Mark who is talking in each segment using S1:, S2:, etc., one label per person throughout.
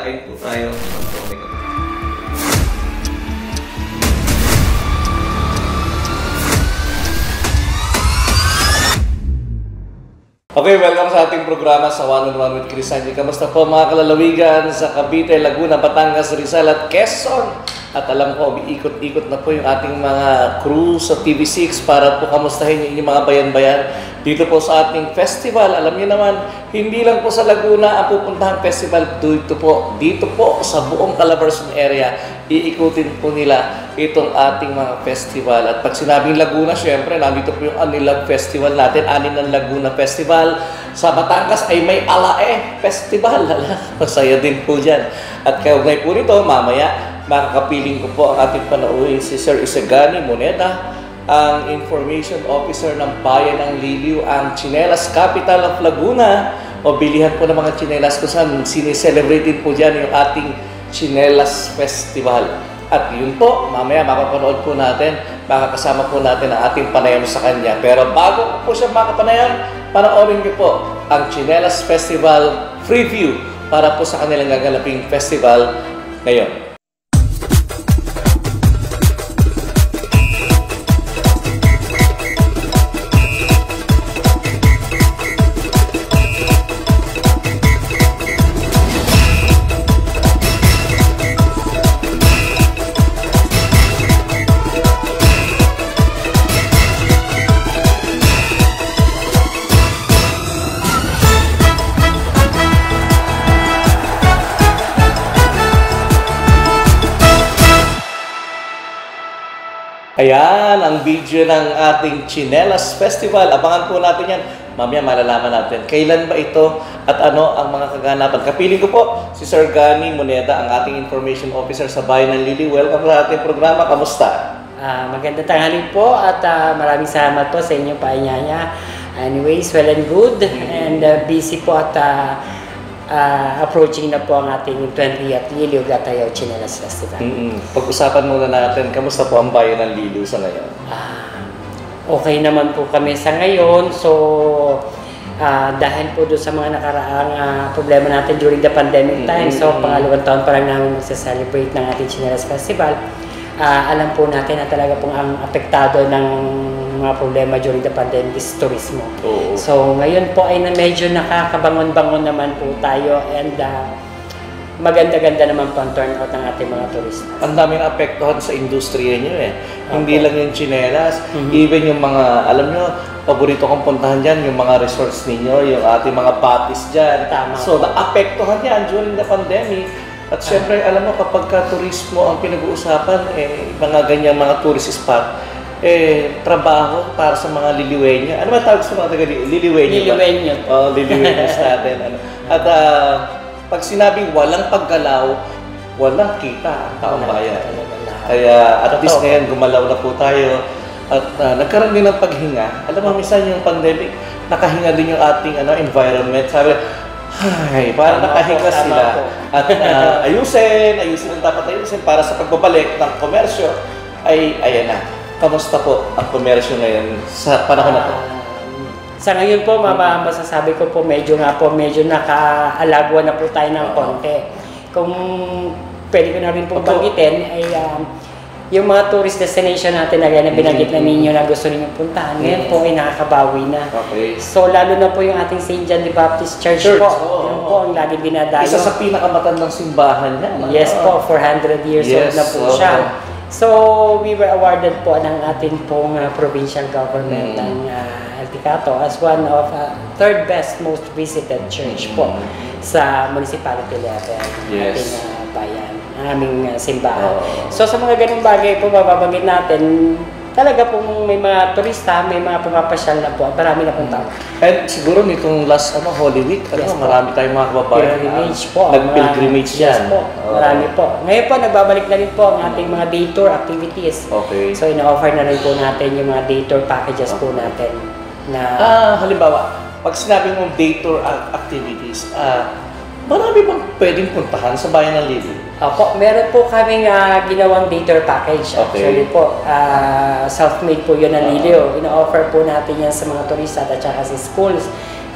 S1: kain po tayo. Okay, welcome sa ating programa sa One on One with Chris Sanji. Kamusta po mga kalalawigan sa Cavite, Laguna, Batangas, Rizal at Quezon? At alam ko, iikot-ikot na po yung ating mga crew sa TV6 para po kamustahin yung inyong mga bayan-bayan dito po sa ating festival. Alam niyo naman, hindi lang po sa Laguna ang pupuntahang festival dito po sa buong Calabarzon area. Iikutin po nila itong ating mga festival. At pag sinabing Laguna, syempre, nandito po yung Anilag Festival natin, Anin ng Laguna Festival. Sa Batangas ay may Alae Festival. Masaya din po dyan. At kaugnay po nito, mamaya, makakapiling ko po ang ating panauhin si Sir Isagani Moneda, ang Information Officer ng Bayan ng Liliw, ang Chinelas Capital of Laguna. O bilihan po ng mga chinelas kung saan sineselebrate po dyan yung ating Chinelas Festival. At yun po, mamaya makapanood po natin, makakasama po natin ang ating panayam sa kanya. Pero bago po siya makapanayam, panoorin niyo po ang Chinelas Festival preview para po sa kanilang gaganaping festival ngayon. Ayan, ang video ng ating Chinelas Festival. Abangan po natin yan. Mamaya malalaman natin kailan ba ito at ano ang mga kaganapan. Kapiling ko po si Sir Gani Moneda, ang ating Information Officer sa Bayan ng Liliw. Welcome sa ating programa. Kamusta?
S2: Magandang tanghali po at maraming salamat po sa inyong paanyaya. Anyways, well and good. And busy po at approaching na po ang ating 20th Liliw Gatayaw Chinelas Festival.
S1: Pag-usapan muna natin, kamusta po ang Bayan ng Liliw sa ngayon?
S2: Okay naman po kami sa ngayon. So, dahil po doon sa mga nakaraang problema natin during the pandemic time, so pangalawang taon pa lang namin magsa-celebrate ng ating Chinelas Festival. Alam po natin na talaga pong ang apektado ng mga problema during the pandemic is turismo. So ngayon po ay medyo nakakabangon-bangon naman po tayo and maganda-ganda naman po ang turnout ng ating mga turista.
S1: Ang daming apektuhan sa industriya nyo eh. Hindi lang yung chinelas, even yung mga, alam nyo, paborito kong puntahan dyan, yung mga resorts ninyo, yung ating mga parties dyan.
S2: Tama. So
S1: naapektuhan yan during the pandemic. At syempre, alam mo, kapag turismo ang pinag-uusapan, mga ganyang mga tourist spot, trabaho para sa mga liliwenya. Ano ba tawag sa mga taga liliwenya?
S2: Liliwenya.
S1: Liliwenyas natin. At pag sinabing walang paggalaw, walang kita ang taong bayan. Kaya at least ngayon gumalaw na po tayo at nagkaroon din ng paghinga. Alam mo, minsan yung pandemic, nakahinga din yung ating environment. Sabi, ay, parang nakahinga sila. At ayusin ang dapat ayusin para sa pagbabalik ng komersyo ay ayan na. Kamusta po ang komersyo ngayon sa panahon na ito?
S2: Sa ngayon po, masasabi ko po medyo nakaalagwa na po tayo ng konti. Kung pwede ko na rin po banggitin, ay yung mga tourist destination natin na binanggit na ninyo na gusto ninyong puntahan, ngayon po ay nakakabawi na.
S1: Okay.
S2: So lalo na po yung ating St. John the Baptist Church po. Yun po ang lagi dinadayo.
S1: Isa sa pinakamatandang simbahan niya.
S2: Yes po, 400 years old na po siya. So, we were awarded po ng ating pong provincial government ng El Ticato as one of third best most visited church po sa municipality level ng ating bayan, ang aming simbahan. So, sa mga ganung bagay po, mababanggit natin, talaga pong may mga turista, may mga pumapasyal na po, marami na pong tao.
S1: And siguro nitong last Holy Week, marami tayong mga kababayan nag-pilgrimage yan.
S2: Yes po, marami po. Ngayon po, nagbabalik na rin po ang ating mga day tour activities.
S1: Okay.
S2: So, ina-offer na rin po natin yung mga day tour packages po natin.
S1: Halimbawa, pag sinabi mong day tour activities, marami bang pwedeng puntahan sa Bayan ng Liliw?
S2: Opo, meron po kaming ginawang day tour package. Actually po, self-made po yun ng Liliw. Ina-offer po natin yan sa mga turista at saka sa schools.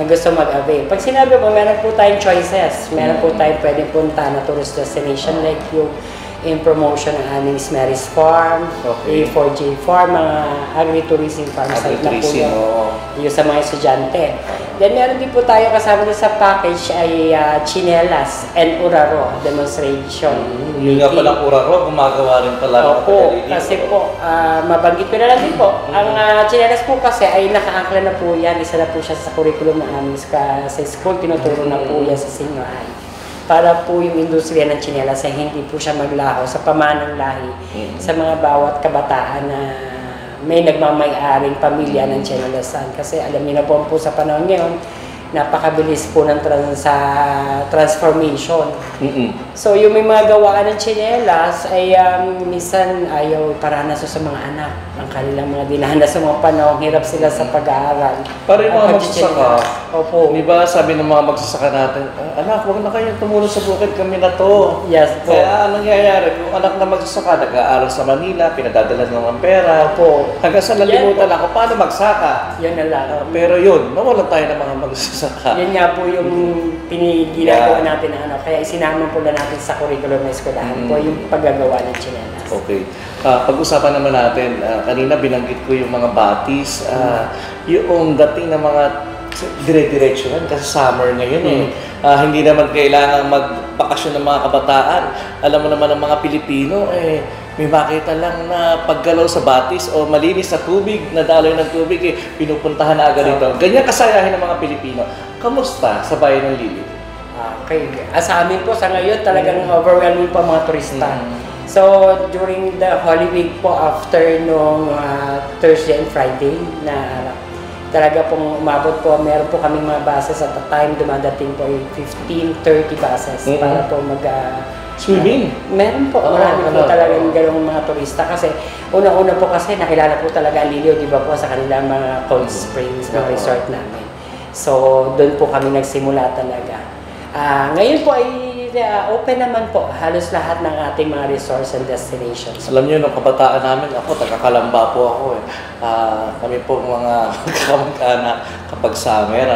S2: na gusto mag-avail. Pag sinabi mo, meron po tayong choices. Meron po tayong pwede punta na tourist destination like yung in promotion ng aming Mary's Farm, A4J Farm, mga agritourism farm site na po yung sa mga estudyante. Then meron din po tayo kasama sa package ay chinelas and uraro demonstration.
S1: Yung nga palang uraro, gumagawa rin pala.
S2: Opo, kasi po, mabanggit ko na lang din po, ang chinelas po kasi ay nakaangkla na po yan, isa na po siya sa curriculum ng aming sa school, tinuturo na po yan sa senior high. Para po yung industriya ng tsinelas ay hindi po siya maglaho sa pamanang lahi sa mga bawat kabataan na may nagmamay-aring pamilya ng tsinelasan. Kasi alam niyo na po sa panahon ngayon, napakabilis po ng transformation. So yung may mga gawaan ng tsinelas ay minsan ayaw iparanas sa mga anak. Ang kanilang mga dinanas sa mga panahon, hirap sila sa pag-aaral.
S1: Para yung mga magsasaka,
S2: opo.
S1: Di ba sabi ng mga magsasaka natin, anak, huwag na kayong tumulong sa bukid, kami na to.
S2: Yes po.
S1: Kaya anong nangyayari? Yung anak na magsasaka, nag-aaral sa Manila, pinadadala ng pera.
S2: Opo.
S1: Hanggang sa nalimutan ako, paano magsaka?
S2: Yan na lang.
S1: Pero yun, nawalan tayo ng mga magsasaka.
S2: Yan nga po yung ginagawa natin na kaya isinama po na natin sa curriculum na eskwelahan po yung paggagawa ng tsinelas.
S1: Okay. Pag-usapan naman natin, kanina binanggit ko yung mga batis, yung dating ng mga dire-diretso yan kasi summer ngayon hindi naman kailangan magbakasyon ng mga kabataan. Alam mo naman ng mga Pilipino, may makita lang na paggalaw sa batis o malinis na tubig, nadaloy ng tubig, pinupuntahan na agad ito. Ganyan kasayahin ng mga Pilipino. Kamusta sa bayan ng Liliw?
S2: Okay. Sa amin po, sa ngayon, talagang overwhelming po mga turista. So, during the Holy Week po, after nung Thursday and Friday, na talaga pong umabot po, meron po kaming mga buses at the time, dumadating po yung 15-30 buses para po
S1: swimming?
S2: Meron po. Marami po talagang ganong mga turista kasi una-una po kasi nakilala po talaga ang Liliw, di ba po, sa kanilang mga cold springs na resort namin. So, doon po kami nagsimula talaga. Ngayon po ay open naman po halos lahat ng ating mga resorts and destinations.
S1: Alam niyo, nung kabataan namin, ako, taga-Kalamba po ako kami po mga kamag-anak kapag summer,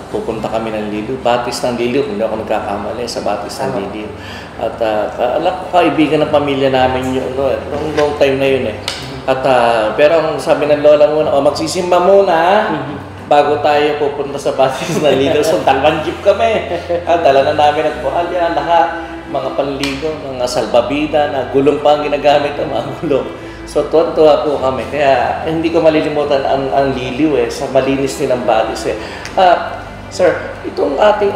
S1: pupunta kami ng Liliw, Batis ng Liliw, kung hindi ako nagkakamali, sa Batis ng Liliw. At alam ko, kaibigan ng pamilya namin yun, long time na yun At pero ang sabi ng lola muna, magsisimba muna, bago tayo pupunta sa Batis ng Liliw. So, dalawang jeep kami. Dala na namin ang buhalya, lahat, mga panligo, mga salbabida, na gulong pa ang ginagamit, mga gulong. So, tuwa po kami. Kaya, hindi ko malilimutan ang Liliw sa malinis nilang Batis Sir, itong ating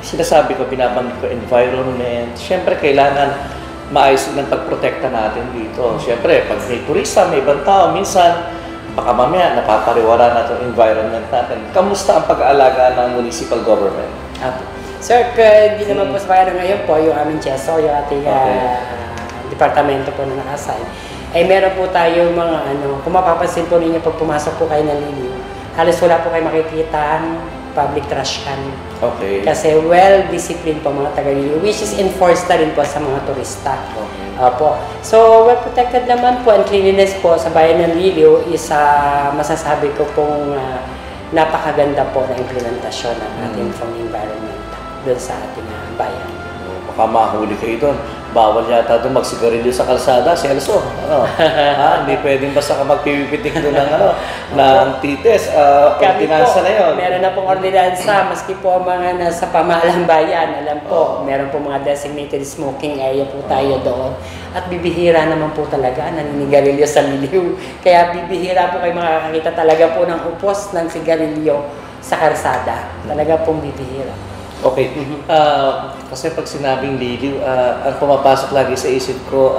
S1: sinasabi ko, binabanggit ko, environment, syempre kailangan maayos ng pagprotekta natin dito. Syempre, pag may turista, may ibang tao, minsan, baka mamaya napapariwara na itong environment natin. Kamusta ang pag-aalaga ng municipal government?
S2: Sir, hindi naman po sa bayan ngayon po, yung aming CHESO, yung ating departamento po na nakasign, ay meron po tayo mga kung mapapansin po ninyo pag pumasok po kayo ng Liliw, halos wala po kayo makikita public trash can.
S1: Okay.
S2: Kasi well-disciplined po mga taga-Liliw, which is enforced na rin po sa mga turista.
S1: Okay.
S2: So, well-protected naman po, and cleanliness po sa bayan ng Liliw is masasabi ko pong napakaganda po na implementasyon ng ating environment doon sa ating bayan.
S1: Baka mahuli kayo doon. Bawal yata doon magsigarilyo sa kalsada, Celso. Hindi pwedeng basta ka magpipipitik doon ng tites. Ordinansa na yun.
S2: Meron na pong ordinansa, maski po mga nasa pamahalang bayan, alam po, meron po mga designated smoking area po tayo doon. At bibihira naman po talaga naninigarilyo sa Liliw. Kaya bibihira po kayo makakakita talaga po ng upos ng sigarilyo sa kalsada. Talaga pong bibihira.
S1: Okay. Kasi pag sinabing Liliw, ang pumapasok lagi sa isip ko,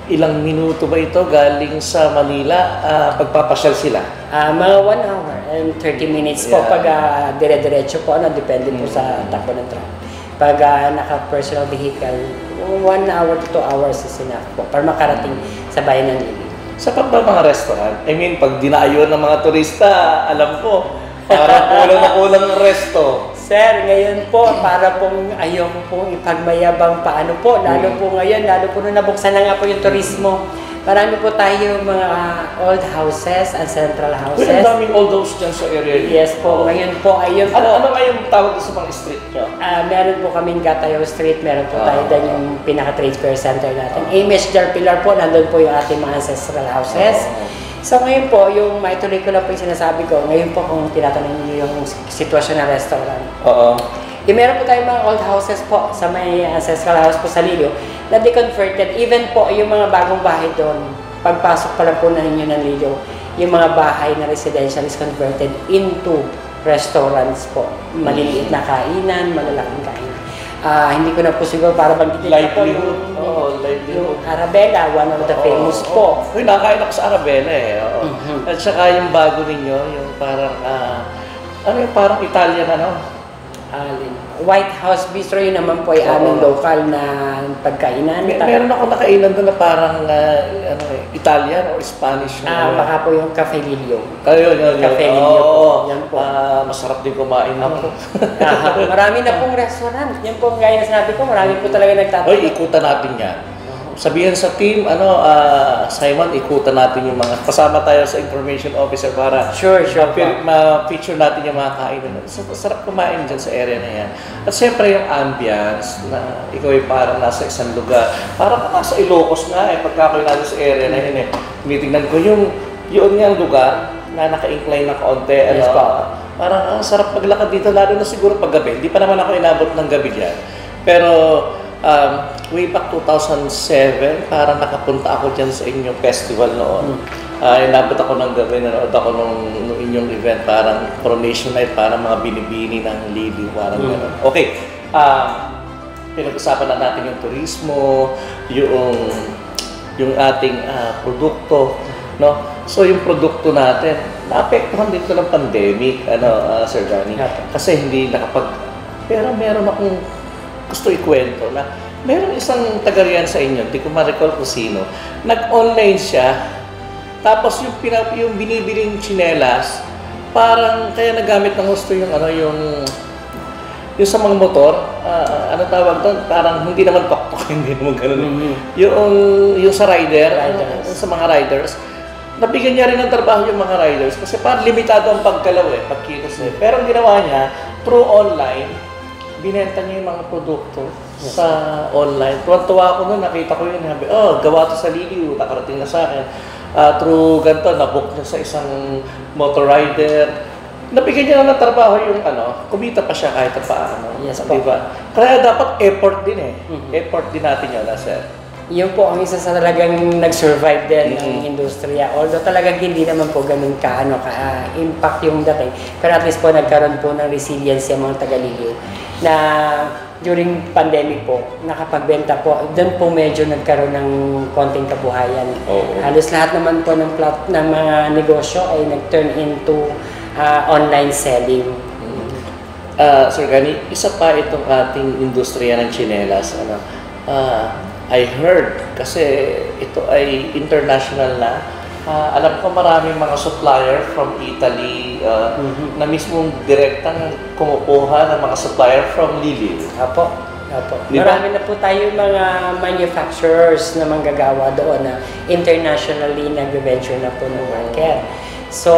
S1: ilang minuto ba ito galing sa Manila pagpapasyal sila?
S2: Mga 1 hour and 30 minutes po pag dire-diretso po, depende po sa takbo ng truck. Pag naka-personal vehicle, 1 hour to 2 hours is enough po para makarating sa bayan ng Liliw.
S1: Sa mga restaurant, pag dinayo ng mga turista, alam ko, parang kulang na kulang ng resto.
S2: Sir, ngayon po, para pong ayaw ko pong ipagmayabang paano po, lalo po ngayon, lalo po nung nabuksan na nga po yung turismo, Marami po tayo mga old houses and central
S1: Uy, ang
S2: houses.
S1: daming old house dyan sa area niyo.
S2: Yes po, ngayon po, ayun po.
S1: Ano nga yung tawag sa mga street nyo?
S2: Meron po kaming Gatayo Street, meron po tayo dyan yung pinaka-trade fair center natin. Amish Jar Pilar po, nandun po yung ating mga ancestral houses. So ngayon po, yung maituloy ko na po yung sinasabi ko, ngayon po kung tinatanong niyo yung sitwasyon ng restaurant.
S1: Oo.
S2: Yung meron po tayong mga old houses po sa may ancestral house po sa Lilio na deconverted. Even po yung mga bagong bahay doon, pagpasok pa lang po na ninyo ng Lilio, yung mga bahay na residential is converted into restaurants po. Maliliit na kainan, malalaking kainan. Hindi ko na po siguro para banggitin po
S1: Livelihood. Oo, livelihood.
S2: yung Arabella, one of the famous po.
S1: Uy, nakakain ako sa Arabella eh. Oo. At saka yung bago ninyo, yung parang, ano yung parang Italian
S2: White House Bistro, yun naman po ay aming local na pagkainan.
S1: Meron ako nakainan doon na parang Italian o Spanish.
S2: Baka po yung Cafe Lilio.
S1: Yun.
S2: Cafe Lilio po. Yan po.
S1: Masarap din kumain ako.
S2: Marami na pong restaurant. Yan po, gaya na sinabi ko, marami po talaga nagtatanong.
S1: Hoy, ikutan natin yan. Sabihin sa team, Simon, ikutan natin yung mga, kasama tayo sa information officer para
S2: Sure.
S1: ma-feature natin yung mga kainan. Sarap kumain dyan sa area na yan. At siyempre yung ambience, na ikaw ay parang nasa isang lugar. Parang nasa Ilocos nga pagka ako'y nasa sa area na yun Tinitingnan ko yun nga ang lugar na naka-incline na kaunti.
S2: Yes,
S1: parang sarap paglakad dito, lalo na siguro pag gabi. Hindi pa naman ako inabot ng gabi dyan. Pero way back 2007, parang nakapunta ako dyan sa inyong festival noon. Inabot ako ng gabi, nanood ako nung inyong event, parang coronation night, parang mga binibini ng Lilio, parang gano'n. Okay, pinag-usapan na natin yung turismo, yung ating produkto, no? So yung produkto natin, naapektuhan dito ng pandemic, Sir Danny, kasi hindi pero meron akong gusto ikwento na meron isang taga-riyan sa inyo, hindi ko ma-recall kung sino, nag-online siya, tapos yung binibiling tsinelas, parang kaya nagamit ng gusto yung sa mga motor, ano tawag doon, parang hindi naman tok-tok, hindi naman ganun. Yung sa sa mga riders, nabigyan niya rin ng trabaho yung mga riders kasi parang limitado ang pagkalaw pagkilos Pero ang ginawa niya, through online, binenta niya yung mga produkto sa online. Tuwa-tuwa ako nun, nakita ko yun. Sabi, gawa to sa Lilio, nakarating na sa akin. Through ganito, nabook niya sa isang motor rider. Nabigyan niya na ng trabaho yung kumita pa siya kahit paano.
S2: Yes,
S1: diba? Kaya dapat effort din Effort din natin yun, sir.
S2: Yun po ang isa sa talagang nag-survive din ng industriya. Although talagang hindi naman po ganun ka-impact yung dating. Pero at least po nagkaroon po ng resilience yung mga taga-Lilio na during pandemic po, nakapagbenta po, doon po medyo nagkaroon ng konting kabuhayan. Halos lahat naman po ng mga negosyo ay nag-turn into online selling.
S1: Sir Gani, isa pa itong ating industriya ng tsinelas. I heard, kasi ito ay international na. Alam ko maraming mga supplier from Italy na mismong direktang kumukuha ng mga supplier from Lilio.
S2: Apo. Diba? Marami na po tayo mga manufacturers na manggagawa doon na internationally nag-venture na po ng market. So,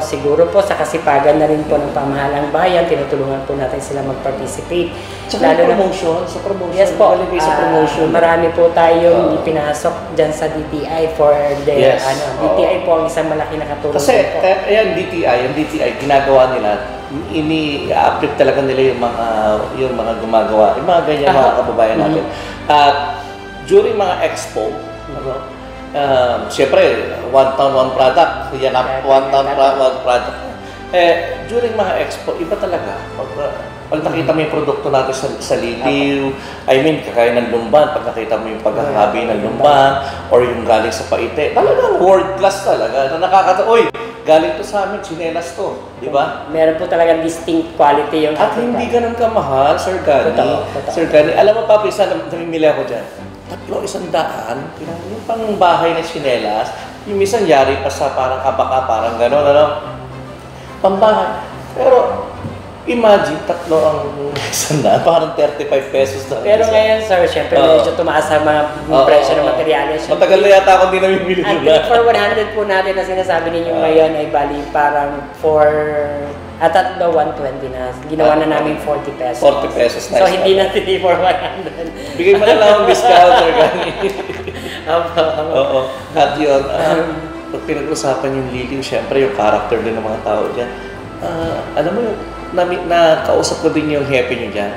S2: siguro po sa kasipagan na rin po ng pamahalang bayan, tinutulungan po natin sila mag-participate.
S1: Lalo sa promotion.
S2: Yes po.
S1: Sa promotion.
S2: Marami po tayong ipinasok dyan sa DTI for their, DTI po ang isang malaki na katulong.
S1: Kasi, yung DTI, ginagawa nila, ini-update talaga nila yung mga gumagawa, yung mga ganyan mga kababayan natin. At during mga expo, siyempre, one town, one product. Yan ang one town, one product. During mga expo, iba talaga. Pag nakita mo yung produkto natin sa Lilio, kakain ng lumban, pag nakita mo yung paghahabi ng lumban, or yung galing sa Paite, talagang world class talaga. Na galing to sa amin, tsinelas to. Di ba?
S2: Meron po talagang distinct quality yung
S1: at hindi ganun kamahal, Sir Gani. Sir Gani, alam mo pa, isa namimili ako dyan. 100 yung pang bahay na tsinelas, yung minsan yari pa sa parang abaka, parang gano'n, pambahay. Pero, Imagine, tatlo ang sandaan, parang 35 pesos na.
S2: Pero ngayon, sir, syempre medyo tumaas ang mga presyo ng materyales.
S1: Matagal na yata ako hindi namimili
S2: At
S1: nila.
S2: for 100 po natin na sinasabi ninyo ngayon ay bali parang tatlo 120 na. Ginawa na namin 40 pesos.
S1: 40 pesos na.
S2: So hindi natin for 100.
S1: Bigay mo na lang ang discount, Sir Gani.
S2: Opo.
S1: Oo. At yun, pag pinag-usapan yung liliw, syempre yung character din ng mga tao dyan. Alam mo yung, nakausap ko din yung happy nyo dyan.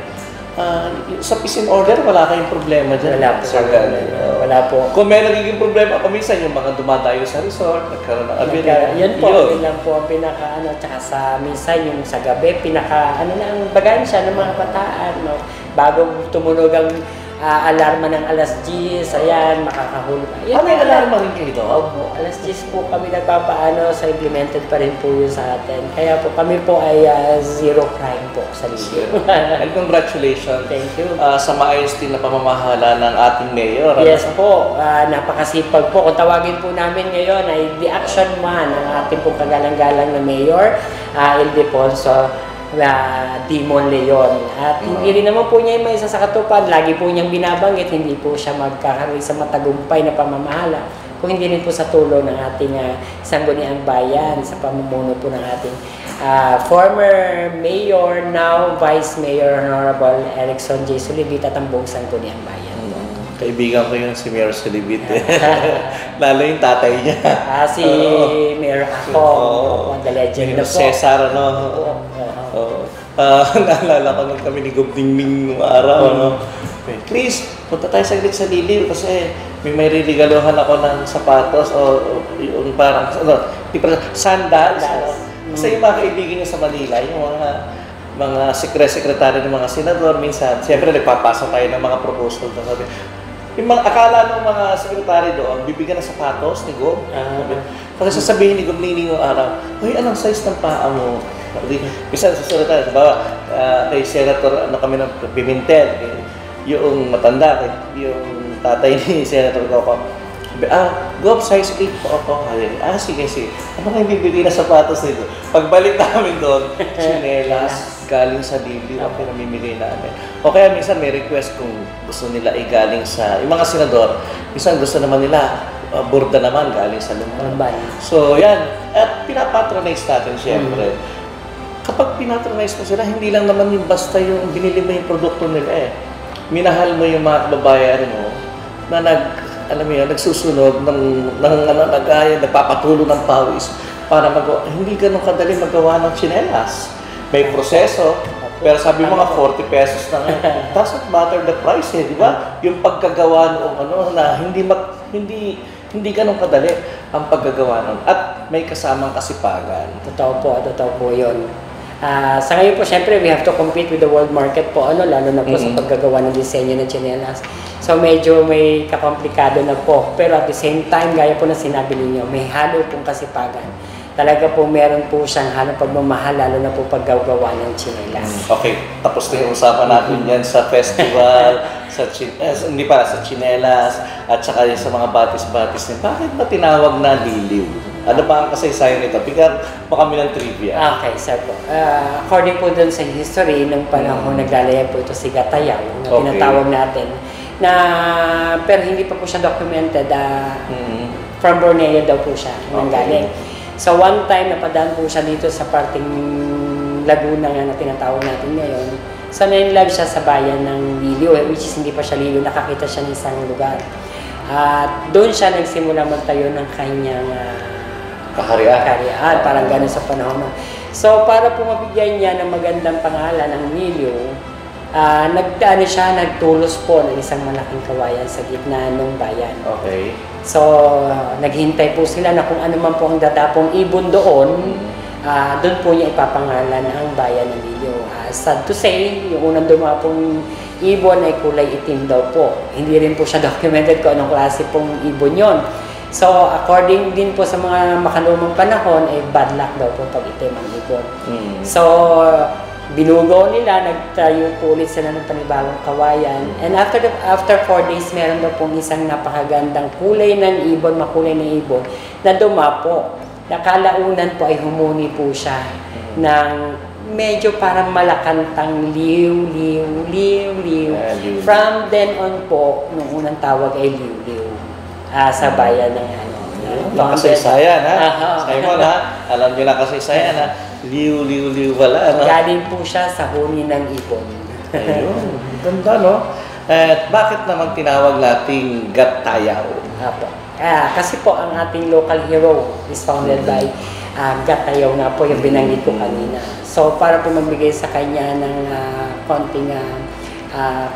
S1: Sa peace and order, wala kayong problema dyan.
S2: Wala po.
S1: Sir Gani.
S2: Wala po.
S1: Kung may nagiging problema pa minsan, yung mga dumadayo sa resort, nagkaroon ng abiri.
S2: Yun po, yun lang po ang pinaka tsaka sa minsan yung sa gabi, pinaka na ang bagansya ng mga kabataan, no? Bago tumunog ang alarma ng alas 10, ayan, makakahuli pa.
S1: May alarma rin kayo doon?
S2: Opo, alas 10 po kami nagpapaano, so implemented pa rin po yun sa atin. Kaya po kami po ay zero crime po sa Liliw.
S1: And congratulations.
S2: Thank you.
S1: Sa maayos din na pamamahala ng ating mayor.
S2: Yes po, napakasipag po. Kung tawagin po namin ngayon ay the action man ng ating pong kagalang-galang na mayor, Ildefonso Dimon Leon. At hindi rin naman po niya yung may isa sa katupad. Lagi po niyang binabanggit, hindi po siya magkakaroon sa matagumpay na pamamahala kung hindi rin po sa tulong ng ating sangguniang bayan, sa pamumuno po ng ating former mayor, now Vice Mayor Honorable Erickson J. Solivit at ang buong sangguniang bayan.
S1: Kaibigan ko yun si Mayor Solivit. Lalo yung tatay niya.
S2: Si Mayor Ako, the legend na po.
S1: Cesar, ano? Naalala ko nung kami ni Gubdingming nung araw, no? Chris, punta tayo saglit sa Liliw kasi may ririgaluhan ako ng sapatos o yung parang, sandals. Kasi yung mga kaibigan niya sa Manila, yung mga sekretary ng mga senador, minsan, siyempre nagpapasa tayo ng mga proposal na sabi, yung mga akala ng mga sekretary doon, bibigyan ng sapatos ni Gob. Kasi sasabihin ni Gob Nining yung araw, "Hoy, anong size ng paa mo?" Minsan sa sekretary, diba, kay Senator, kami ng Pimentel, yung matanda, yung tatay ni Senator Coco, Gob, size 8 po ako. Sige. Ano kayo bibigay na sapatos nito? Pagbalik namin doon, chinelas, galing sa Liliw ang pinamimigay namin. O kaya minsan may request kung gusto nila galing sa, yung mga senador, minsan gusto naman nila, burda naman galing sa Lumban. So yan, at pinapatronize natin siyempre. Kapag pinatronize mo sila, hindi lang naman yung basta yung binili mo yung produkto nila minahal mo yung mga kababayan mo na nagsusunog nagpapatulo ng pawis para hindi ganun kadali magawa ng tsinelas. May proseso, pero sabi mo nga 40 pesos na ngayon. Doesn't matter the price di ba? Yung paggagawa noong na hindi ganun kadali ang paggagawa nun. At may kasamang kasipagan.
S2: Totoo po yun. Sa ngayon po, syempre, we have to compete with the world market po, lalo na po sa paggagawa ng disenyo ng tsinelas. So, medyo may kakomplikado na po. Pero at the same time, gaya po na sinabi ninyo, may halo pong kasipagan. Talaga po meron po siyang halong pagmamahal, lalo na po paggagawa ng tsinelas.
S1: Okay, tapos na yung usapan natin yan sa festival, sa tsinelas, at saka sa mga batis-batis din. Bakit ba tinawag na Liliw? Ano ba ang kasaysayan nito? Bigyan mo kami ng trivia.
S2: Okay, sir po. According po dun sa history, ng panahon naglalaya po ito si Gatayaw, na tinatawag natin, pero hindi pa po siya documented. From Borneo daw po siya nanggaling. So one time, napadaan po siya dito sa parting Laguna na tinatawag natin ngayon. So nainlove siya sa bayan ng Liliw, which is hindi pa siya Liliw, nakakita siya ng isang lugar. At doon siya nagsimula magtayo ng kanyang kaharian, parang gano'n sa panahon. So para po mabigyan niya ng magandang pangalan ng Liliw, nagtulos po ng isang malaking kawayan sa gitna ng bayan.
S1: Okay.
S2: So, naghintay po sila na kung ano man po ang datapong ibon doon, doon po niya ipapangalan ang bayan ng Liliw. Sad to say, yung unang dumapong ibon ay kulay itim daw po. Hindi rin po siya documented kung anong klase pong ibon yon. So, according din po sa mga makalumang panahon, ay bad luck daw po pag itim ang ibon. So, binugaw nila, nagtayo po ulit sila ng panibagong kawayan. And after 4 days, meron daw pong isang napakagandang kulay ng ibon, makulay ng ibon, na dumapo. Nakalaunan po ay humuni po siya ng medyo parang malakantang liw, liw, liw, liw.
S1: Liw.
S2: From then on po, nung unang tawag ay liw, liw. Sa bayan ng ano.
S1: Nakasaysayan ha? Simon ha? Alam niyo na kasaysayan ha? Liw, liw, liw wala. No?
S2: Galing po siya sa huni ng ibon.
S1: Ayun. Ganda no? At bakit naman tinawag nating Gat-Tayaw?
S2: Apo. Kasi po ang ating local hero is founded by Gat-Tayaw nga po yung binanggit ko kanina. So para po magbigay sa kanya ng konting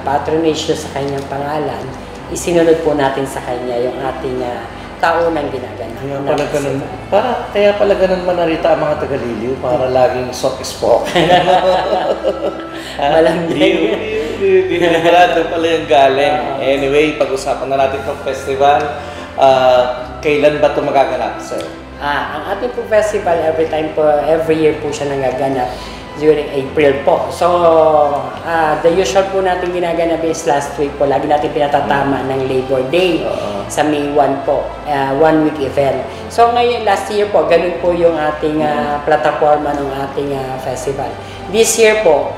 S2: patronage sa kanyang pangalan, isinunod po natin sa kanya yung ating taunang ginaganap.
S1: Kaya pala ganun manarita ang mga taga-Liliw para laging soft spoke.
S2: Malamig.
S1: Wala doon pala yung galing. Anyway, pag-usapan na natin itong festival. Kailan ba ito magaganap, sir?
S2: Ang ating po festival, every year po siya nagaganap during April po. So, the usual po natin ginaganap is last week po. Lagi natin pinatatama ng Labor Day sa May 1 po. 1 week event. So, ngayon, last year po, ganun po yung ating plataforma ng ating festival. This year po,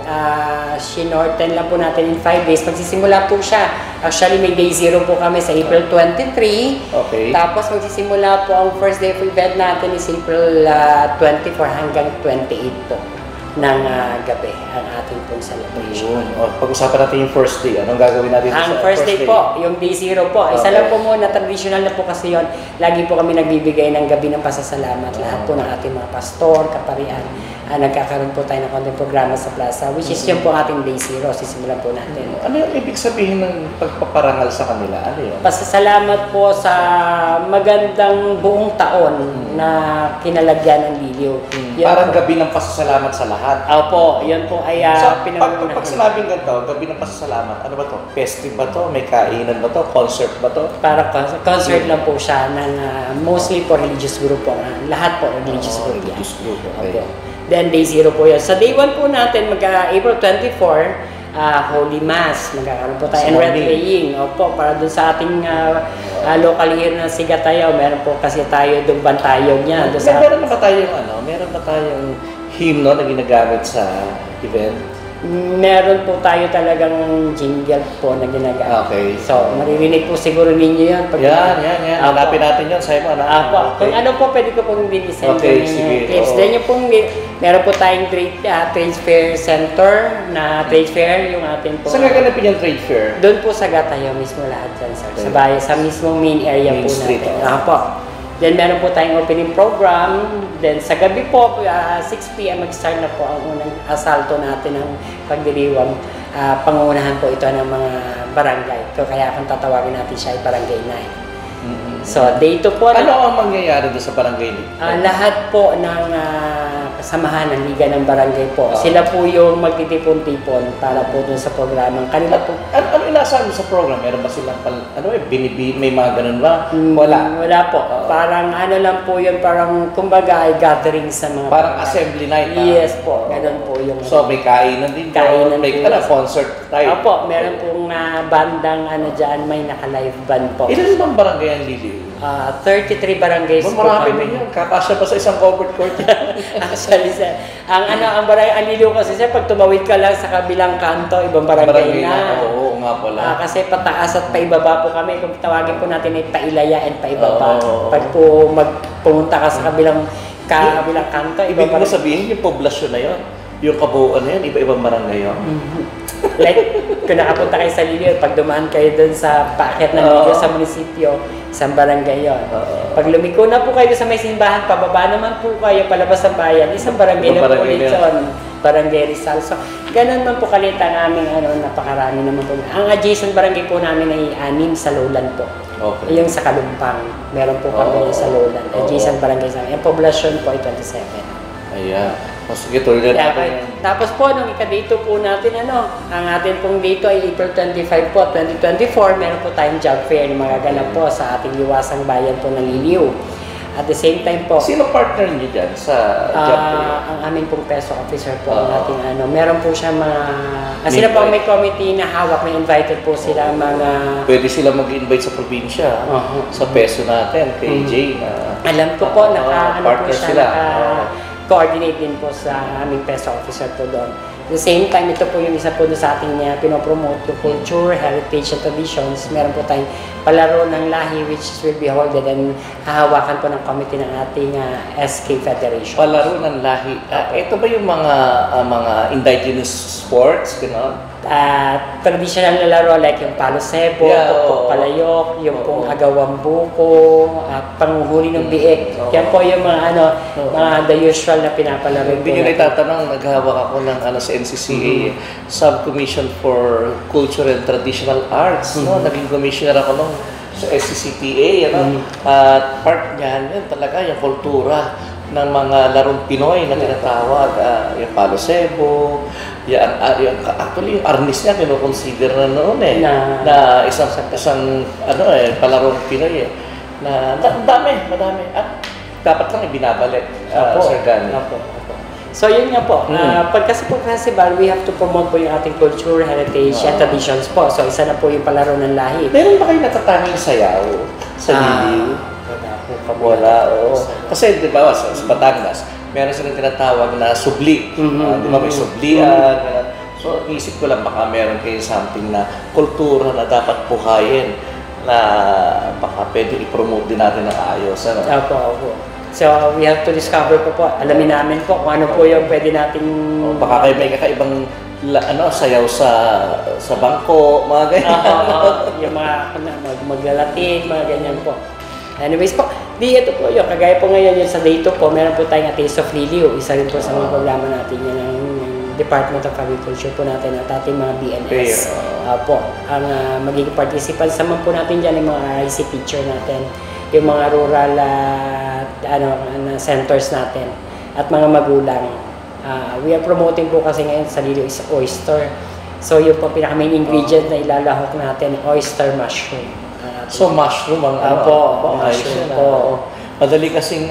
S2: sinorten lang po natin in 5 days. Magsisimula po siya. Actually, may day 0 po kami sa April 23.
S1: Okay.
S2: Tapos magsisimula po ang first day of event natin is April 24 hanggang 28 po ng gabi ang ating pong celebration.
S1: Pag-usapan natin yung first day. Anong gagawin natin
S2: Ang first day po, yung day 0 po. Isa lang po muna, traditional na po kasi yon. Lagi po kami nagbibigay ng gabi ng pasasalamat. Lahat po ng ating mga pastor, kaparian. Nagkakaroon po tayo ng konting programa sa plaza, which is yung po ating day 0. Sisimulan po natin.
S1: Ano yung ibig sabihin ng pagpaparangal sa kanila? Ano yun?
S2: Pasasalamat po sa magandang buong taon na kinalagyan ng Liliw.
S1: Parang gabi ng pasasalamat sa lahat.
S2: Opo, yun po ay
S1: pag sinabing ganito, gabi ng pasasalamat, ano ba to? Festive ba to? May kainan ba to? Concert ba to?
S2: Para concert lang po siya ng mostly po religious group po. Lahat po religious group.
S1: Religious group, okay.
S2: Then day 0 po yun. Sa day 1 po natin, April 24, Holy Mass. Magkakaroon po tayo. And red praying. Opo, para dun sa ating local hero na si Gat-Tayaw. Meron po kasi tayo doon bantayog niya.
S1: Meron ba tayong hymno na ginagamit sa event?
S2: Meron po tayo talagang jingle po na ginagamit.
S1: Okay.
S2: So, maririnig po siguro ninyo yan.
S1: Yan. Hanapin natin yun, Simon.
S2: Apo. Kung ano po, pwede ko pong binisend
S1: okay, sige.
S2: clips. Then yung pong, meron po tayong trade fair center na trade fair, yung ating po.
S1: Saan gaganapin yung trade fair?
S2: Doon po sa Gat-Tayaw mismo lahat dyan, sir. Sa bayan, sa mismong main area
S1: main
S2: po
S1: street,
S2: natin. Apo. Then meron po tayong opening program. Then sa gabi po, 6 p.m. mag-start na po ang unang asalto natin ng pagdiriwang. Pangunahan po ito ng mga barangay. Kaya kung tatawagin natin siya ay barangay 9. So, day 2 po.
S1: Ano ang mangyayari doon sa barangay niyo?
S2: Lahat po ng kasamahan ng Liga ng Barangay po. Sila po yung magtitipon-tipon para po dun sa programang kanila po.
S1: Ano inaasahan mo sa program? Meron ba silang may mga ganun ba?
S2: Wala po. Parang ano lang po yun, parang kumbaga ay gathering sa mga...
S1: Parang assembly night.
S2: Yes po, ganun po yung...
S1: So may kainan din
S2: kainan
S1: may concert tayo.
S2: Opo, meron pong bandang dyan, may naka-live band po.
S1: Ilan bang barangay ang Liliw?
S2: 33 barangays po
S1: marami
S2: kami.
S1: din yan. Kakasya pa sa isang covered court.
S2: Actually, sir, ang Liliw kasi sir, pag tumawid ka lang sa kabilang kanto, ibang barangay na.
S1: Oo nga pala.
S2: Kasi pataas at paibaba po kami. Kung tawagin po natin ay pailaya and paibaba. Pag po pumunta ka sa kabilang kanto,
S1: ibig mo sabihin yung poblasyon na yun, yung kabuuan na yun, iba-ibang barangay yun.
S2: Like, kung nakapunta kayo sa Liliw, pag dumaan kayo dun sa paakyat ng Liliw sa munisipyo, isang barangay yun. Pag lumiko na po kayo sa may simbahan, pababa naman po kayo, palabas ng bayan, isang barangay na po ulit yun. Barangay Rizal. So, ganun man po kalit ang aming napakarami naman po. Ang adjacent barangay po namin ay 6 sa Lowland po.
S1: Okay.
S2: Yung sa Kalumpang, meron po kami sa Lowland. Adjacent barangay sa amin. Ang poblasyon po ay 27.
S1: Ayan. Sige, tuloy natin.
S2: Tapos po, nung ikadito po natin, ang atin pong dito ay April 25 po, 2024, meron po tayong job fair na magaganap po sa ating liwasang bayan po ng Liliw. At the same time po,
S1: sino partner niyo dyan sa job fair?
S2: Ang aming pong peso officer po, nating meron po siya mga, sila po may committee na hawak, may invited po sila mga...
S1: Pwede sila mag-invite sa probinsya, sa peso natin, kay Jay na...
S2: Alam ko po, partner po siya,
S1: sila.
S2: coordinate din po sa aming PESA officer po doon. At the same time, ito po yung isa po doon sa ating pinopromote, yung culture, heritage, and traditions. Meron po tayong palaro ng lahi which will be holded and hahawakan po ng committee ng ating SK Federation.
S1: Palaro ng lahi. Ito ba yung mga indigenous sports? Gano'n?
S2: Traditional na laro like yung palo sebo, tupok palayok, yung pong agawang buko, panguhuli ng biik. Yan po yung mga mga the usual na pinapalaro.
S1: Hindi nyo itatanong, naghahawak ako ng sa NCCA, Subcommission for Culture and Traditional Arts. No? Naging commissioner ako nung sa SCCTA. At part niyan, yun talaga yung kultura ng mga larong Pinoy na tinatawag, yung palo sebo, actually yung arnis niya kino-consider na noon na isang palarong Pinoy na madami at dapat lang ibinabalik, Sir Gani.
S2: So yun nga po, pagkasi po festival, we have to promote po yung ating culture, heritage, and traditions po. So isa na po yung palaro ng lahi.
S1: Meron ba kayo natatanging sayaw sa Liliw? Wala, oo. Kasi di ba sa Batangas, meron silang tinatawag na subli. Di ba may sublian? So isip ko lang baka meron kayo something na kultura na dapat buhayin na baka pwede i-promote din natin ng ayos.
S2: Opo. So we have to discover po. Alamin namin po kung ano po yung pwede nating...
S1: Baka kayo may kakaibang sayaw sa bangko, mga ganyan.
S2: Yung mga maglalatin, mga ganyan po. Anyways po, ito po yun. Kagaya po ngayon yun sa day 2 po, meron po tayong Taste of Liliw. Isa rin po sa mga programa natin yan ng Department of Agriculture po natin at ating mga BNS. Po, ang magiging participants naman po natin dyan, yung mga IC teacher natin, yung mga rural centers natin, at mga magulang. We are promoting po kasi ngayon sa Liliw is oyster. So yun po, pinaka-main ingredient na ilalahok natin, oyster mushroom.
S1: So mushroom ang
S2: mushroom po.
S1: Madali kasing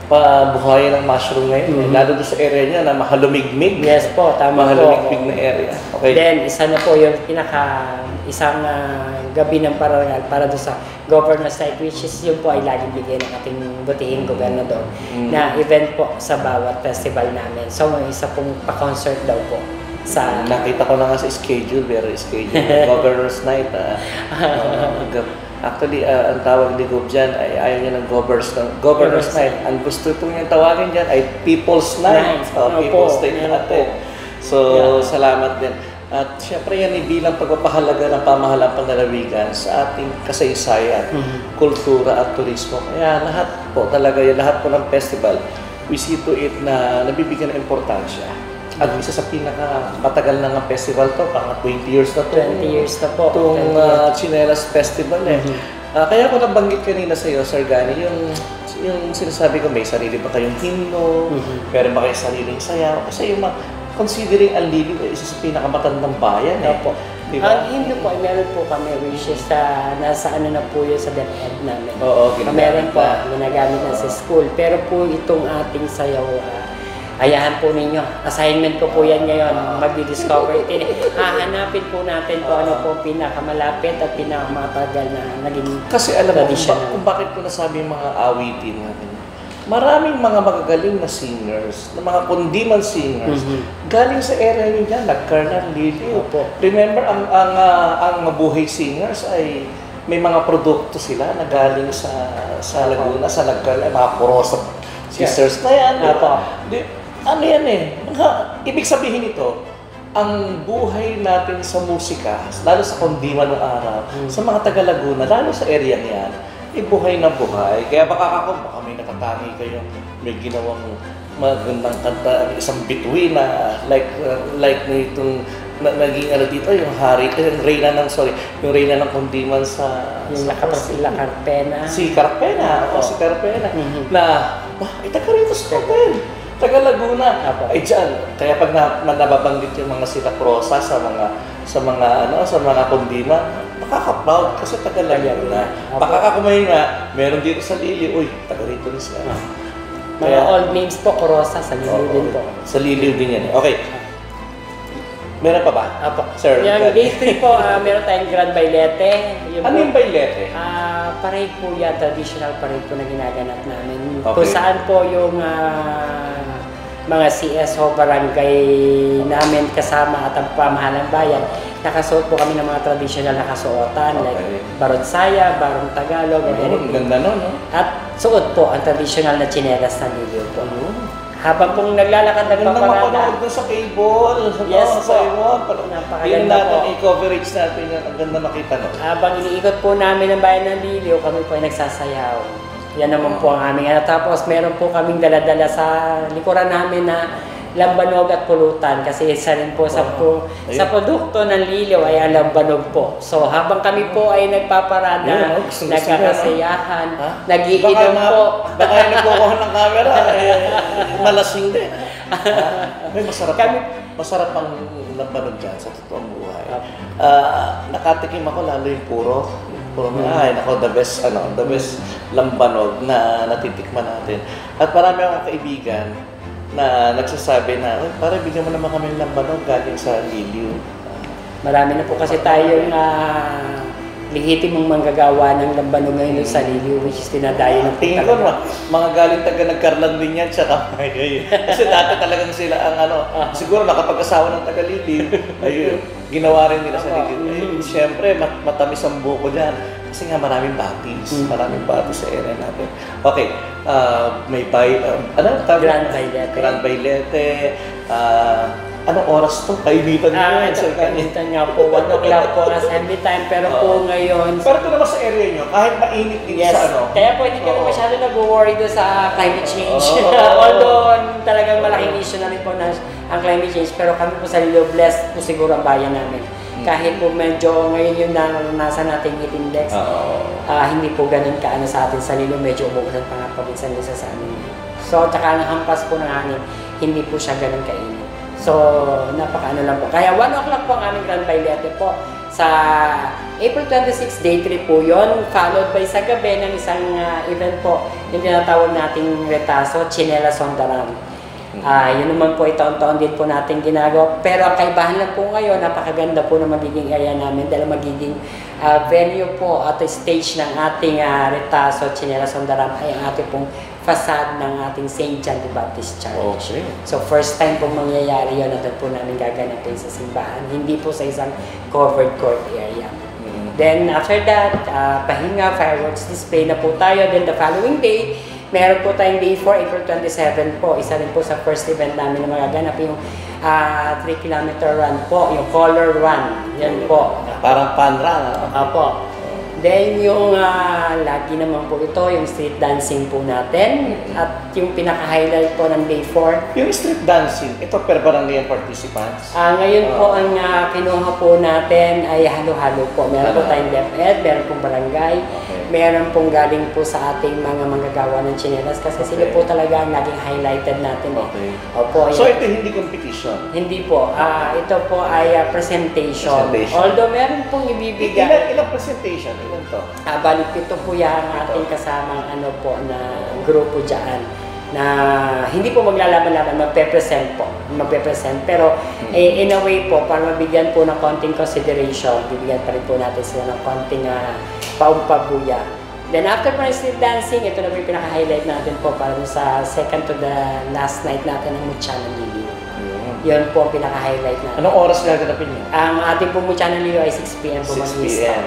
S1: pabuhayan ng mushroom ngayon. Lalo doon sa area niya na mahalumigmig.
S2: Yes po, tama po.
S1: Mahalumigmig na area. Okay.
S2: Then, isa na po yung isang gabi ng parangal para doon sa governor's night, which is yun po ay laging bigay ng ating butihing gobernador na event po sa bawat festival namin. So, may isa pong pa-concert daw po.
S1: Nakita ko na nga sa schedule, Governor's Night. Actually, ang tawag ni Gob dyan ay ayaw niya ng Governor's Night. Ang gusto po niyang tawagin dyan ay People's Night. People's Night natin. So, salamat din. At syempre yan ay bilang pagpapahalaga ng pamahalaan panlalawigan sa ating kasaysayan, kultura at turismo. Kaya lahat po talaga, lahat po ng festival, we see to it na nabibigyan ng importansya. At isa sa pinaka-matagal na ng festival to, pang 20 years na to.
S2: 20 years na po.
S1: Itong Chinelas Festival kaya ko nabanggit kanina sa iyo, Sir Gani, yung sinasabi ko, may sarili ba kayong himno, meron ba kayong sariling sayaw? Kasi yung considering ang Liliw ay isa sa pinakamatandang bayan.
S2: Diba? Ang himno po, meron po kami, which is nasa na po yun sa DepEd namin.
S1: Oo,
S2: meron po, ginagamit na sa school. Pero po itong ating sayaw, ayahan po ninyo. Assignment ko po yan ngayon. Mag-discover ito. Hahanapin po natin kung ano po pinakamalapit at pinakamatagal na naging
S1: kasi alam mo kung bakit ko nasabi yung mga awitin natin. Maraming mga magagaling na singers, na mga kundiman singers, galing sa area nyo dyan, nag-Colonel Liliw. Remember, ang mabuhay singers ay may mga produkto sila na galing sa Laguna, sa nag-Colonel, mga Porosa sisters na yan. Ano yan ibig sabihin nito, ang buhay natin sa musika, lalo sa kundiman ng araw, sa mga taga Laguna, lalo sa area niyan, buhay na buhay. Kaya baka may natatangi kayo, may ginawang magandang kanta, isang bituin na like nitong naging dito, yung yung reyna ng kundiman sa
S2: Carpena.
S1: Si Carpena, na taga rito sa Carpena. Taga Laguna. Ay dyan. Kaya pag nababanggit yung mga sila prosa sa mga kundiman, makaka-proud kasi taga Laguna. Baka kumain nga, meron dito sa Liliw, taga rito rin sila.
S2: Mga old names po, Korosa, sa Liliw din po.
S1: Sa Liliw din yan. Okay. Meron pa ba? Sir.
S2: Yung day 3 po, meron tayong Grand Bailete.
S1: Ano yung Bailete?
S2: Parade po yan, traditional parade po na ginaganap namin. Kung saan po yung mga CSO barangay namin kasama at ang pamahalang bayan, nakasuot po kami ng mga traditional na kasuotan like Barong Saya, Barong Tagalog,
S1: Ang ganda no?
S2: at suot po ang traditional na tsinelas ng Liliw po. Habang pong naglalakad
S1: Magandang
S2: nagpaparada.
S1: mapanood doon sa cable.
S2: Yes po.
S1: Napakaganda yun natin
S2: po.
S1: i-coverage natin yan. Ang ganda makita no?
S2: Habang iniikot po namin ang bayan ng Liliw, kami po ay nagsasayaw. Yan naman po ang aming Tapos meron po kaming daladala sa likuran namin na lambanog at pulutan kasi isa rin po sa produkto ng Liliw ay ang lambanog po. So habang kami po ay nagpaparada, nagkakasayahan, nagiinom po.
S1: Baka yung nagkukuha ng camera, malasing din. May masarap ang lambanog dyan sa totoong buhay. Nakatikim ako lalo yung puro ay nako, the best lambanog na natitikman natin. At marami akong kaibigan na nagsasabi na, para bigyan mo naman kami ng lambanog galing sa Liliw.
S2: Marami na po kasi tayong lehitimong manggagawa ng lambanog ngayon sa Liliw, which is tinadayo ng
S1: tingin ko mga galing taga nagkarlan din yan, tsaka kasi dati talagang sila ang siguro nakapag-asawa ng taga Liliw, ayun, ginawa rin nila sa Liliw. Siyempre, matamis ang buko dyan. Kasi nga maraming batis sa area natin. Okay, may
S2: Grand Bailete.
S1: Grand Bailete. Anong oras to? Kainitan nyo.
S2: Kainitan nga po. 1 o'clock po ang assembly time. Pero po ngayon...
S1: Pero ito naman sa area nyo, kahit mainit din sa
S2: Kaya po hindi kami masyado nag-worry doon sa climate change. Although talagang malaking issue na rin po ang climate change. Pero kami po sa Liliw, blessed po siguro ang bayan namin. Kahit po medyo ngayon yung nasa nating heat index, hindi po ganun kaano sa atin sa Liliw, medyo umuulan pa nga paminsan-minsan sa amin. So, tsaka nahampas po ng hangin, hindi po siya ganun kainit. So, napakaano lang po. Kaya 1 o'clock po ang aming Grand Bailete po. Sa April 26, day 3 po yun, followed by sa gabi ng isang event po, yung tinatawag nating retaso, Chinelas on the Run. Yun naman po, taon-taon din po natin ginagawa. Pero ang kaibahan lang po ngayon, napakaganda po na magiging area namin dahil magiging venue po at stage ng ating retaso, Chinelas on the Run ay ang ating pong facade ng ating St. John the Baptist Church.
S1: Okay.
S2: So first time pong mangyayari yun na doon po namin gaganapin sa simbahan. Hindi po sa isang covered court area. Then after that, pahinga, fireworks display na po tayo. Then the following day, meron po tayong day 4, April 27 po. Isa rin po sa first event namin na magaganap yung 3-kilometer run po, yung color run. Yan po.
S1: Parang fun run.
S2: Opo. Then yung lagi naman po ito, yung street dancing po natin. At yung pinaka-highlight po ng day 4.
S1: Yung street dancing, ito per barangay participants?
S2: Ngayon po ang kinuha po natin ay halo-halo po. Meron po tayong DepEd, meron pong barangay, meron pong galing po sa ating mga manggagawa ng tsinelas kasi sila po talaga ang naging highlighted natin. Opo,
S1: so ito hindi competition?
S2: Hindi po. Ito po ay presentation. Although meron pong ibibigay.
S1: Ilang presentation? Ilan to?
S2: Balik ito po yung ating kasamang na grupo dyan na hindi po maglalaban-laban, magpe-present po. Pero in a way po, para mabigyan po ng konting consideration, bibigyan pa rin po natin sila ng konting paumpabuya. Then after po ng street dancing, ito na po yung pinaka-highlight natin po para sa second to the last night natin ng Mutya ng Liliw. Yun po ang pinaka-highlight natin.
S1: Anong oras gaganapin niyo?
S2: Ang ating po Mutya ng Liliw ay 6 p.m. po
S1: 6 p.m.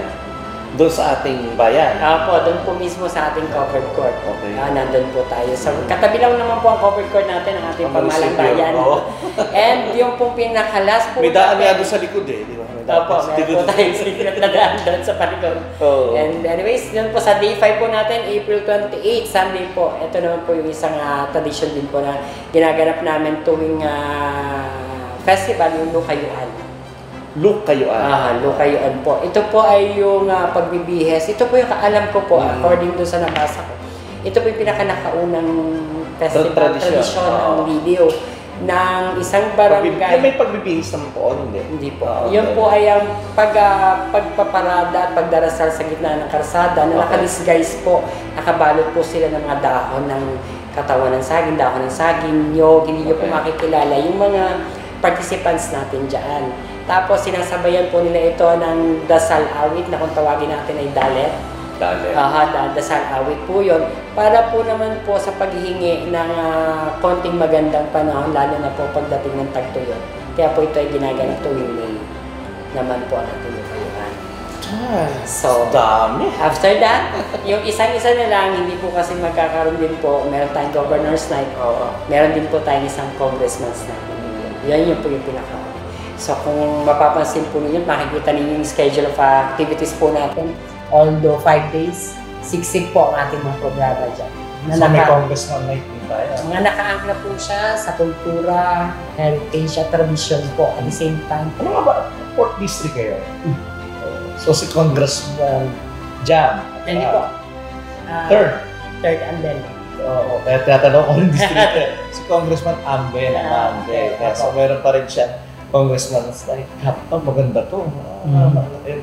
S1: Doon sa ating bayan?
S2: Po, doon po mismo sa ating covered court.
S1: Okay.
S2: Nandun po tayo. So, katabi lang naman po ang covered court natin, ang ating pamahalang bayan. And yung pong pinakalas po
S1: may daan nga doon sa likod di ba?
S2: Opo, meron po tayong secret na daan doon sa palikod. And anyways, yun po sa day 5 po natin, April 28, Sunday po. Ito naman po yung isang tradition din po na ginaganap namin tuwing festival, yung Lukayuan. Lukayuan po. Ito po ay yung pagbibihes. Ito po yung alam ko po, according doon sa nabasa ko. Ito po yung pinakanakaunang festival, tradisyon ng Liliw ng isang barangay.
S1: May pagbibihis naman po, hindi?
S2: Hindi po. Yun po ay ang pagpaparada at pagdarasal sa gitna ng karsada na nakadisguise po. Nakabalot po sila ng mga dahon ng katawan ng saging, dahon ng saging, nyog. Hindi nyo po makikilala yung mga participants natin dyan. Tapos sinasabayan po nila ito ng dasal awit na kung tawagin natin ay dalet.
S1: Dali.
S2: Dasal awit po yun. Para po naman po sa paghihingi ng konting magandang panahon, lalo na po pagdating ng tagtuyot. Kaya po ito ay ginaganap tuwing May naman po ang tinutuyuan. So,
S1: dami.
S2: After that, yung isang-isa na lang, hindi po kasi magkakaroon din po, meron tayong Governor's Night, meron din po tayong isang Congressman's Night. Yan yung po yung pinaka. So kung mapapansin po ninyo, makikita ninyo yung schedule of activities po natin. Although 5 days, siksik po ang ating mga programa dyan.
S3: So may Congressman night din tayo.
S2: Mga nakaangla po siya sa kultura, heritage at tradition po at the same time.
S3: Ano nga ba? 4th district kayo? So si Congressman Jam.
S2: Hindi po.
S3: Third
S2: And then.
S3: Oo, kaya tinatanong ko rin district si Congressman Ambe. So meron pa rin siya Congressman's Night. Maganda to.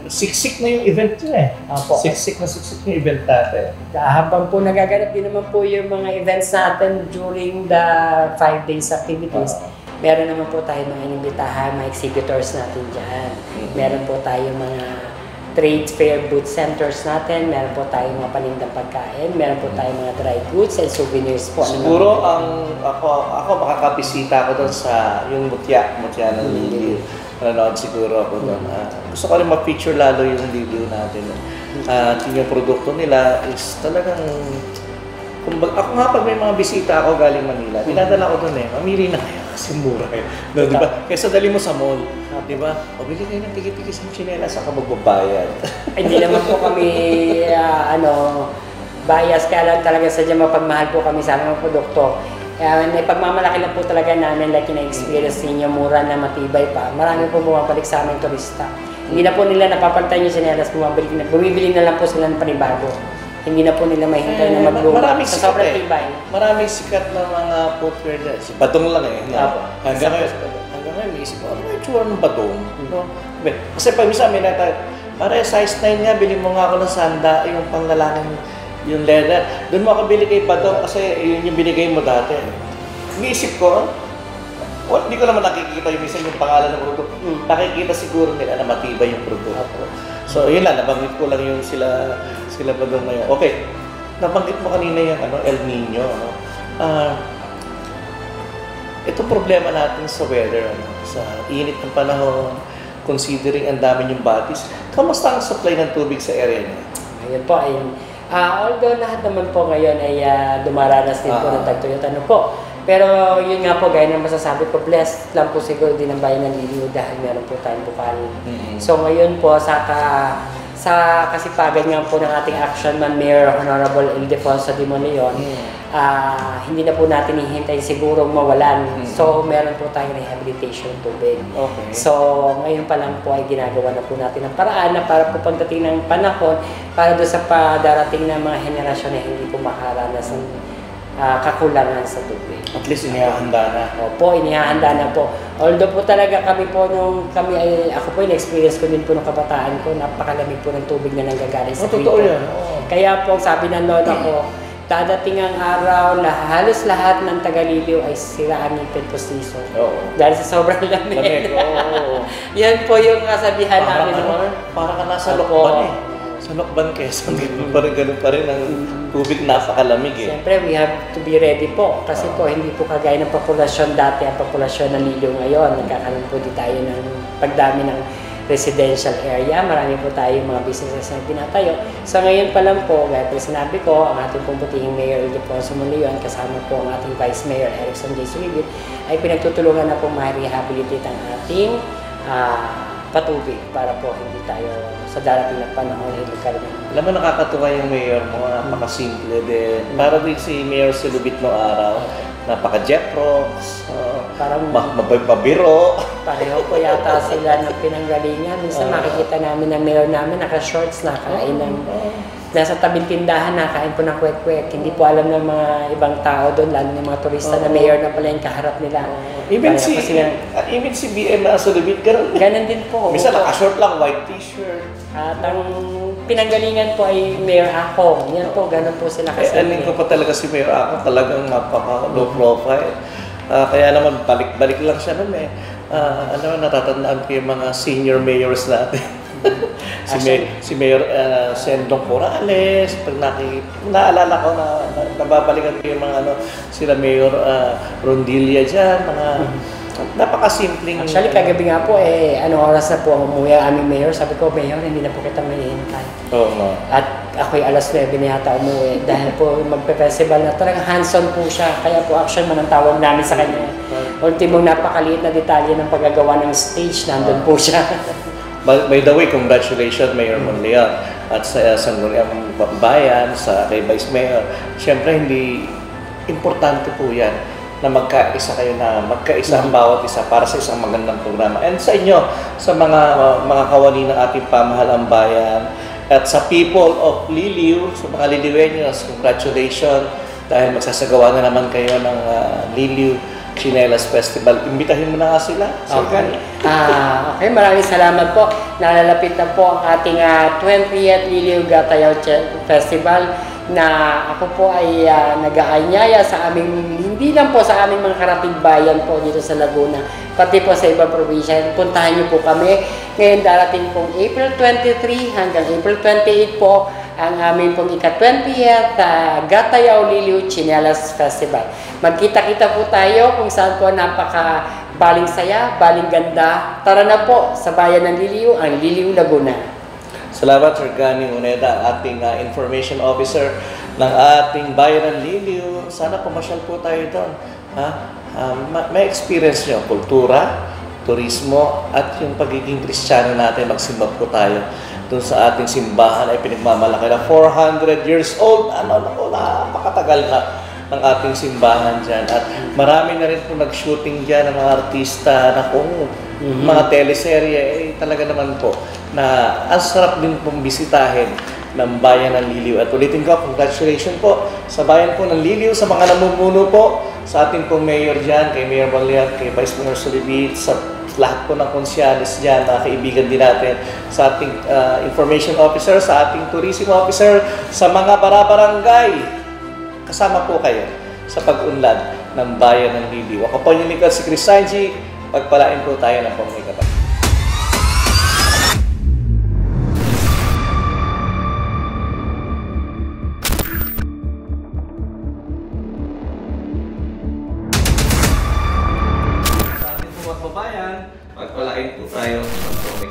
S3: Siksik na yung event yun eh. Siksik na yung event natin.
S2: Habang po nagaganap din naman po yung mga events natin during the 5 days activities, meron naman po tayo mga inimbitahan, mga exhibitors natin dyan. Meron po tayo mga trade fair booth centers natin, meron po tayo mga panindang pagkain, meron po tayo mga dry goods and souvenirs po.
S1: Siguro ako makakabisita ako doon sa yung mutya ng Liliw. Nanonood siguro ako doon. Gusto ko rin ma-feature lalo yung Liliw natin. Yung produkto nila is talagang ako nga pag may mga bisita ako galing Manila, dinadala ko doon mamili na kayo kasi mura no, di ba? Kaysa dali mo sa mall, di ba? O bili kayo ng tigit-tigit sa chinela sa magbabayad.
S2: Hindi naman po kami bias, kaya lang talaga sadyang mapagmahal po kami sa aming produkto. May pagmamalaki lang po talaga namin, like yung experience ninyo, mura na matibay pa. Marami po bumabalik sa aming turista. Hindi na po nila napapalitan yung chinelas, bumibili na lang po sila ng panibago. Hindi na po nila mahintay na magluma.
S1: Maraming
S2: sa sobrang
S1: sikat
S2: tibay.
S1: Maraming sikat na mga footwear dyan. Si Badong lang Hanggang ngayon, may isip ko, ano yung tsura ng Badong? No? Kasi pag minsan may pare size 9 nga, bili mo nga ako ng sanda, yung panglalangan, yung leather. Doon mo ako bili kay Badong kasi yun yung binigay mo dati. Iisip ko, hindi ko naman nakikita yung minsan yung pangalan ng produkto. Nakikita siguro nila na matibay yung produkto. So yun lang, nabanggit ko lang yung sila Badong ngayon. Okay, nabanggit mo kanina yung El Nino. Ito problema natin sa weather, sa init ng panahon, considering ang dami yung batis. Kamusta ang supply ng tubig sa area niya?
S2: Ayun po, although lahat naman po ngayon ay dumaranas din po ng tagtuyot, po. Pero yun nga po, gaya ng masasabi ko, blessed lang po siguro din ang bayan ng Liliw dahil meron po tayong bukal. So ngayon po, sa kasipagan nga po ng ating action man, Mayor Honorable Ildefonso de Monleon, hindi na po natin hihintay siguro mawalan. So meron po tayong rehabilitation tubig.
S1: Okay.
S2: So ngayon pa lang po ay ginagawa na po natin ang paraan na para po pagdating ng panahon, para doon sa darating na mga henerasyon na hindi po makaranas ng kakulangan sa tubig.
S1: At least inihahanda na.
S2: Opo, inihahanda na po. Although po talaga ako po in-experience ko din po ng kabataan ko, napakalamig po ng tubig na nanggagaling sa
S1: Totoo yan.
S2: Kaya po, sabi ng lola ko, dadating ang araw, halos lahat ng taga-Liliw ay sila ang ngipin postiso. Dahil sa sobrang lamig. Yan po yung kasabihan namin.
S1: Para ka nasa Lokban Sa Lokban, Quezon, ganun pa rin ang tubig, napakalamig
S2: Siyempre, we have to be ready po. Kasi po, hindi po kagaya ng populasyon dati, ang populasyon ng Liliw ngayon. Nagkakaroon po din tayo ng pagdami ng residential area. Marami po tayo mga businesses na tinatayo. So ngayon pa lang po, gaya po sinabi ko, ang ating pong putihing Mayor Ildefonso Monleon, kasama po ang ating Vice Mayor Erickson J. Sulibit, ay pinagtutulungan na po ma-rehabilitate ang ating patubig para po hindi tayo sa darating na panahon ay magkaroon.
S1: Alam mo, nakakatuwa yung mayor mo, napakasimple din. Para din si Mayor Sulibit noong araw, napaka-jeprox,
S2: parang
S1: mabiro.
S2: Pareho po yata sila ng pinanggalingan. Minsan makikita namin ang mayor namin naka-shorts, nakain ng nasa tabing tindahan, nakain po ng kwek-kwek. Hindi po alam ng mga ibang tao doon, lalo ng mga turista na mayor na pala yung kaharap nila.
S1: Even si BM na Sulibit,
S2: ganun din po.
S1: Minsan naka-short lang, white t-shirt.
S2: At ang pinanggalingan po ay Mayor Akong. Yan po, ganun po sila kasi.
S1: Aling ko pa talaga si Mayor Akong, talagang napaka-low profile. Kaya naman, balik-balik lang siya nun natatandaan ko yung mga senior mayors natin. si Mayor Sendong Corrales, pag naalala ko nababalikan ko yung mga sila Mayor Rondilla dyan, mga napakasimpleng...
S2: Actually, kagabi nga po, anong oras na po umuwi ang aming mayor. Sabi ko, Mayor, hindi na po kita mahihintay.
S1: Oo.
S2: At ako'y alas 9 na yata umuwi. Dahil po magpe-festival na talagang hands-on po siya. Kaya po action man ang tawag namin sa kanya. Ultimong napakaliit na detalye ng paggagawa ng stage, nandun po siya.
S1: By the way, congratulations Mayor Monleon at sa Sangguniang Bayan, sa kay Vice Mayor. Siyempre, hindi importante po yan na magkaisa kayo ang bawat isa para sa isang magandang programa. And sa inyo, sa mga kawani ng ating pamahalang bayan, at sa people of Liliw, sa mga Liliweños, congratulations dahil magsasagawa na naman kayo ng Liliw Chinelas Festival. Imbitahin mo na nga sila.
S2: Okay. Okay, maraming salamat po. Nalalapit na po ang ating 20th Liliw Gatayaw Festival na ako po ay nag-aanyaya sa aming, hindi lang po sa aming mga karatig bayan po dito sa Laguna, pati po sa ibang probinsya. Puntahan niyo po kami. Ngayon darating pong April 23 hanggang April 28 po ang aming pong ika-20th Gatayaw Liliw Chinelas Festival. Magkita-kita po tayo kung saan po baling saya, baling ganda. Tara na po sa bayan ng Liliw, ang Liliw Laguna.
S1: Salamat Sir Gani Uneda, ating information officer ng ating bayan ng Liliw. Sana pumasyal po tayo doon. May experience nyo, kultura, turismo, at yung pagiging Kristiyano natin, magsimba po tayo doon sa ating simbahan ay pinagmamalaki na 400 years old. Napakatagal na ng ating simbahan dyan. At marami na rin po nag-shooting dyan ng mga artista na kung mga teleserye, talaga naman po na ang sarap din pong bisitahin ng bayan ng Liliw. At ulitin ko, congratulations po sa bayan po ng Liliw, sa mga namumuno po, sa ating pong mayor dyan, kay Mayor Baliat, kay Vice Mayor Solibit, sa lahat po ng konsyalis dyan, mga kaibigan din natin, sa ating information officer, sa ating tourism officer, sa mga barabarangay. Kasama po kayo sa pag-unlad ng bayan ng Liliw. Ako po yung lingkod si Chris Sanji. Pagpalain po tayo ng pamigabay. Sa ating mga kababayan, pagpalain po tayo ng pamigabay.